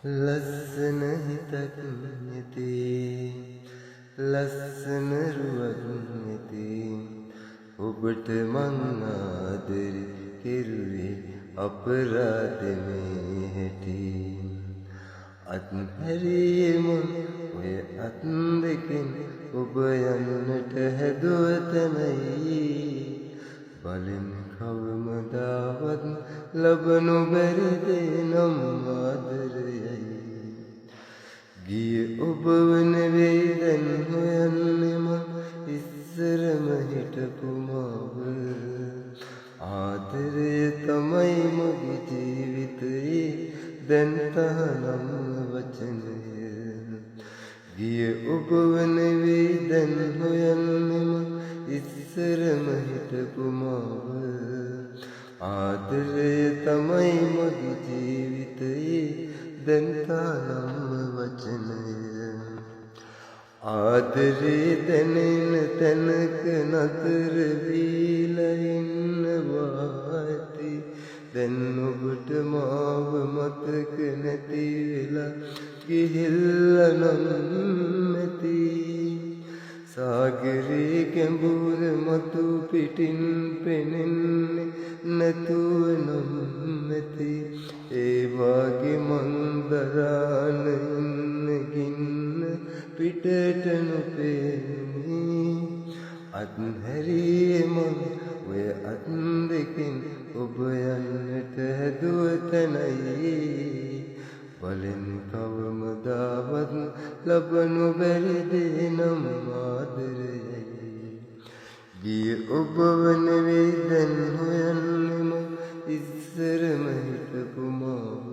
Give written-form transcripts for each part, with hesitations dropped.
ලස්සන හිතක් නැති ලස්සන රුවක් නැති ඔබට මං ආදරේ කෙරුවේ අපරාධේ හැටි අත්හැරියේ මං ඔය අත් දෙකෙන් ඔබ යන්නට හැදුව තැනයි බලෙන් කවමදාවත් ලබනු බැරි දේ නම් ආදරයයි ගිය ඔබව නෙවෙයි දැන් හොයන්නේ මං ඉස්සරම හිටපු මාව ආදරය තමයි මගේ ජීවිතයේ දැන් තහනම් වචනය ගිය ඔබව නෙවෙයි දැන් හොයන්නේ මං ඉස්සරම හිටපු මාව ආදරය තමයි මගේ ජීවිතයේ දැන් තහනම් වචනය ආදරේ දැනෙන තැනක නතර වීලා ඉන්නවා ඇති දැන් ඔබට මාව මතක නැති වෙලා ගිහිල්ලා නම් ඇති සාගරේ ගැඹුර මතු පිටින් පෙනෙන්නේ නැතුව නම් ඇති ඒ වාගේ මං දරාන ඉන්න ගින්න පිටට නොපෙනී අත්හැරියේ මං ඔය අත් දෙකෙන් ඔබ යන්නට හැදුව තැනයි බලෙන් කවමදාවත් ලබනු බැරි දේ නම් ආදරයයි ගිය ඔබව නෙවෙයි දැන් හොයන්නේ මං ඉස්සරම හිටපු මාව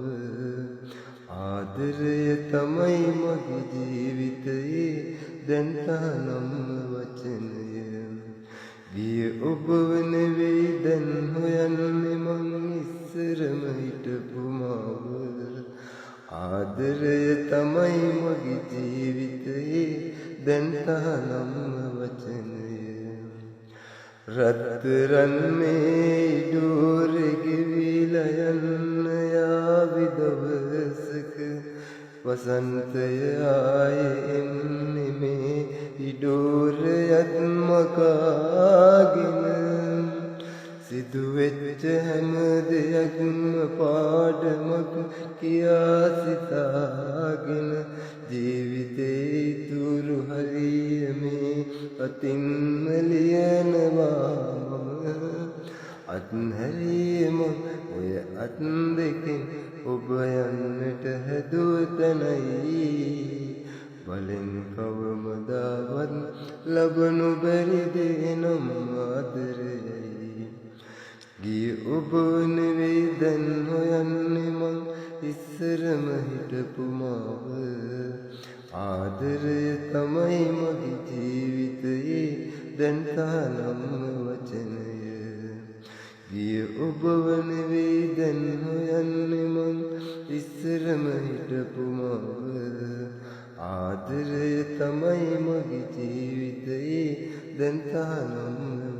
ආදරය තමයි මගේ ජීවිතයේ දැන් තහනම් වචනය ගිය ඔබව නෙවෙයි දැන් හොයන්නේ මං ඉස්සරම හිටපු මාව ආදරය තමයි මගේ ජීවිතයේ දැන් තහනම් වචනය රත්තරන් මේ ඉඩෝරේ ගෙවිලා යන්න යාවි දවසක වසන්තය ආයේ එන්නේ මේ ඉඩෝරයත් මකාගෙන සිදුවෙච්ච හැම දෙයක්ම පාඩමක් කියා සිතාගෙන ජීවිතේ ඉතුරු හරිය මේ අතින්ම ලියනවා මම අත්හැරියේ මං ඔය අත් දෙකෙන් ඔබ යන්නට හැදුව තැනයි බලෙන් කවමදාවත් ලබනු බැරි දේ නම් ආදරයයි ගිය ඔබ නෙවෙයි දැන් හොයන්නේ මං ඉස්සරම හිටපු මාව ආදරය තමයි මගේ ජීවිතයේ දැන් තහනම් වචනය ගිය ඔබව නෙවෙයි දැන් හොයන්නේ මං ඉස්සරම හිටපු මාව ආදරය තමයි මගේ ජීවිතයේ දැන් තහනම්